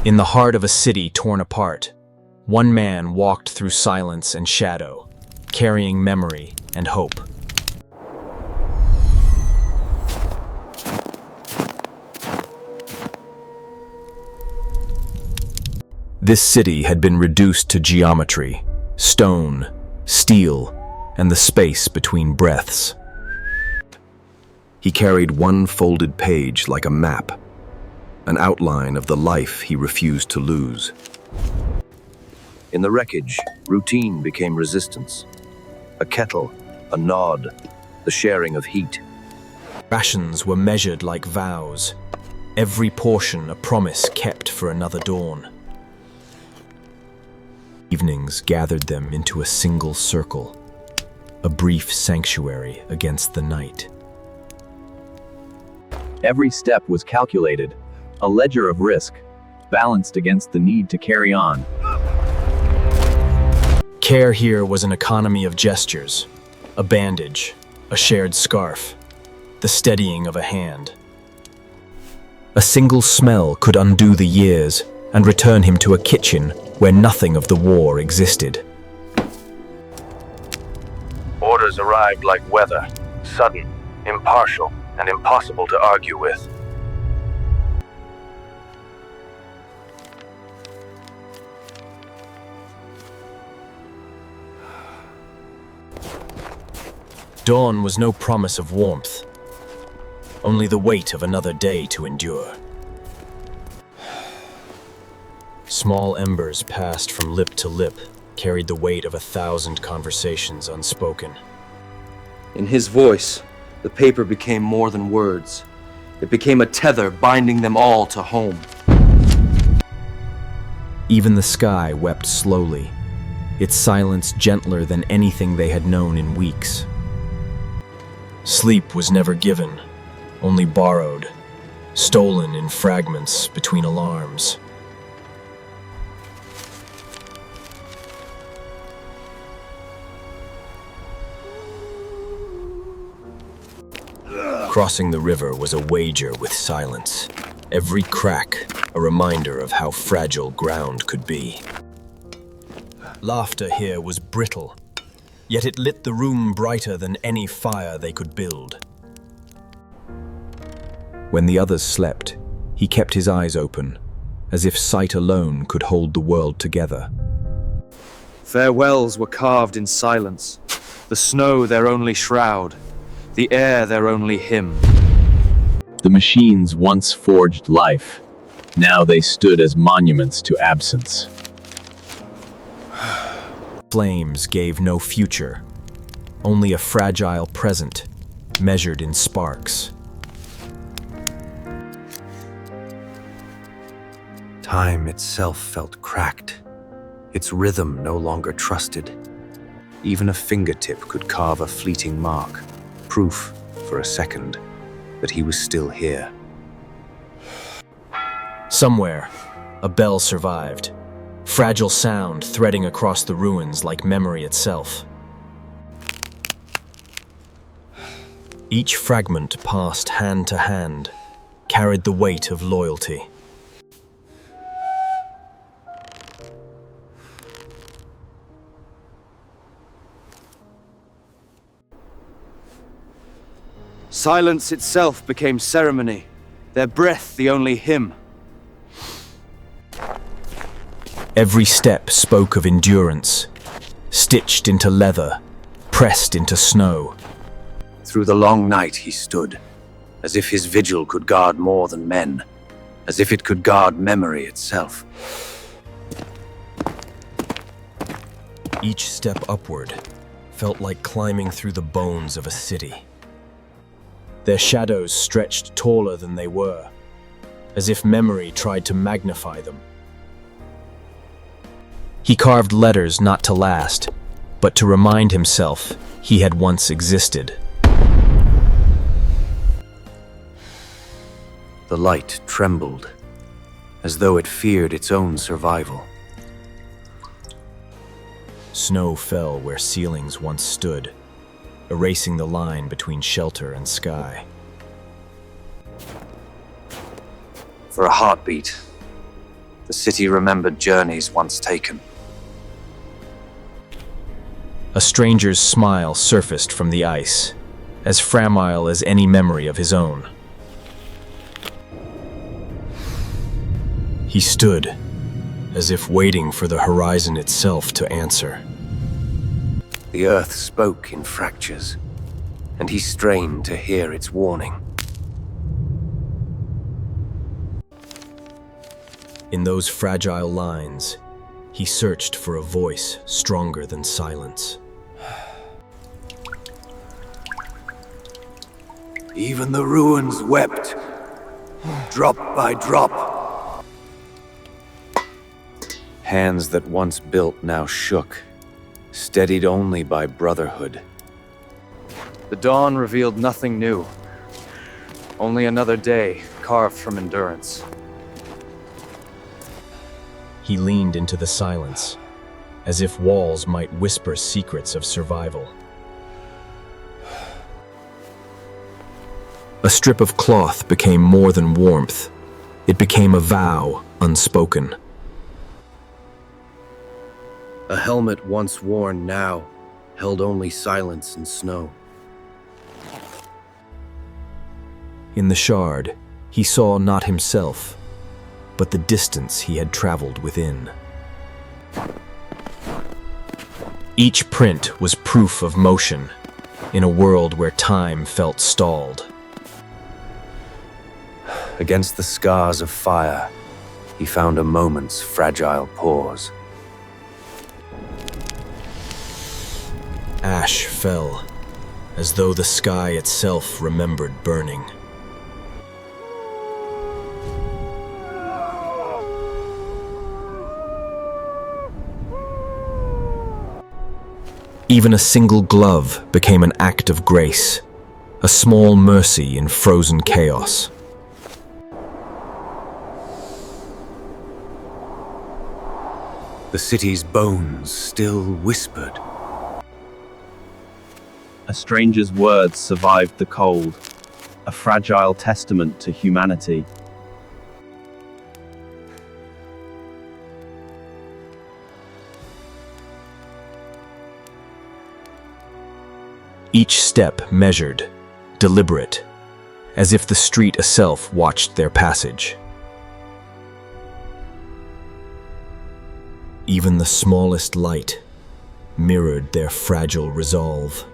In the heart of a city torn apart, one man walked through silence and shadow, carrying memory and hope. This city had been reduced to geometry, stone, steel, and the space between breaths. He carried one folded page like a map, an outline of the life he refused to lose. In the wreckage, routine became resistance. A kettle, a nod, the sharing of heat. Rations were measured like vows, every portion a promise kept for another dawn. Evenings gathered them into a single circle, a brief sanctuary against the night. Every step was calculated, a ledger of risk, balanced against the need to carry on. Care here was an economy of gestures, a bandage, a shared scarf, the steadying of a hand. A single smell could undo the years and return him to a kitchen where nothing of the war existed. Orders arrived like weather, sudden, impartial, and impossible to argue with. Dawn was no promise of warmth, only the weight of another day to endure. Small embers passed from lip to lip, carried the weight of 1,000 conversations unspoken. In his voice, the paper became more than words. It became a tether binding them all to home. Even the sky wept slowly, its silence gentler than anything they had known in weeks. Sleep was never given, only borrowed, stolen in fragments between alarms. Crossing the river was a wager with silence, every crack a reminder of how fragile ground could be. Laughter here was brittle, yet it lit the room brighter than any fire they could build. When the others slept, he kept his eyes open, as if sight alone could hold the world together. Farewells were carved in silence, the snow their only shroud, the air their only hymn. The machines once forged life. Now they stood as monuments to absence. Flames gave no future, only a fragile present, measured in sparks. Time itself felt cracked, its rhythm no longer trusted. Even a fingertip could carve a fleeting mark, proof, for a second, that he was still here. Somewhere, a bell survived, fragile sound threading across the ruins like memory itself. Each fragment passed hand to hand, carried the weight of loyalty. Silence itself became ceremony, their breath the only hymn. Every step spoke of endurance, stitched into leather, pressed into snow. Through the long night he stood, as if his vigil could guard more than men, as if it could guard memory itself. Each step upward felt like climbing through the bones of a city. Their shadows stretched taller than they were, as if memory tried to magnify them. He carved letters not to last, but to remind himself he had once existed. The light trembled, as though it feared its own survival. Snow fell where ceilings once stood, erasing the line between shelter and sky. For a heartbeat, The city remembered journeys once taken. A stranger's smile surfaced from the ice, as fragile as any memory of his own. He stood, as if waiting for the horizon itself to answer. The earth spoke in fractures, and he strained to hear its warning. In those fragile lines, he searched for a voice stronger than silence. Even the ruins wept, drop by drop. Hands that once built now shook, steadied only by brotherhood. The dawn revealed nothing new. Only another day carved from endurance. He leaned into the silence, as if walls might whisper secrets of survival. A strip of cloth became more than warmth. It became a vow unspoken. A helmet once worn now held only silence and snow. In the shard, he saw not himself, but the distance he had traveled within. Each print was proof of motion, in a world where time felt stalled. Against the scars of fire, he found a moment's fragile pause. Ash fell, as though the sky itself remembered burning. Even a single glove became an act of grace, a small mercy in frozen chaos. The city's bones still whispered. A stranger's words survived the cold, a fragile testament to humanity. Each step measured, deliberate, as if the street itself watched their passage. Even the smallest light mirrored their fragile resolve.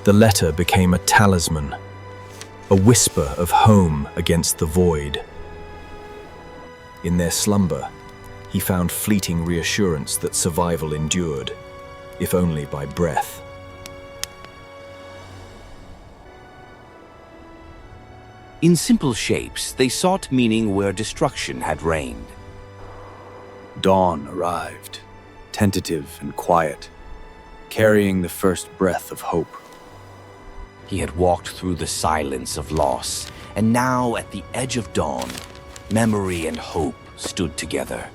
The letter became a talisman, a whisper of home against the void. In their slumber, he found fleeting reassurance that survival endured, if only by breath. In simple shapes, they sought meaning where destruction had reigned. Dawn arrived, tentative and quiet, carrying the first breath of hope. He had walked through the silence of loss, and now at the edge of dawn, memory and hope stood together.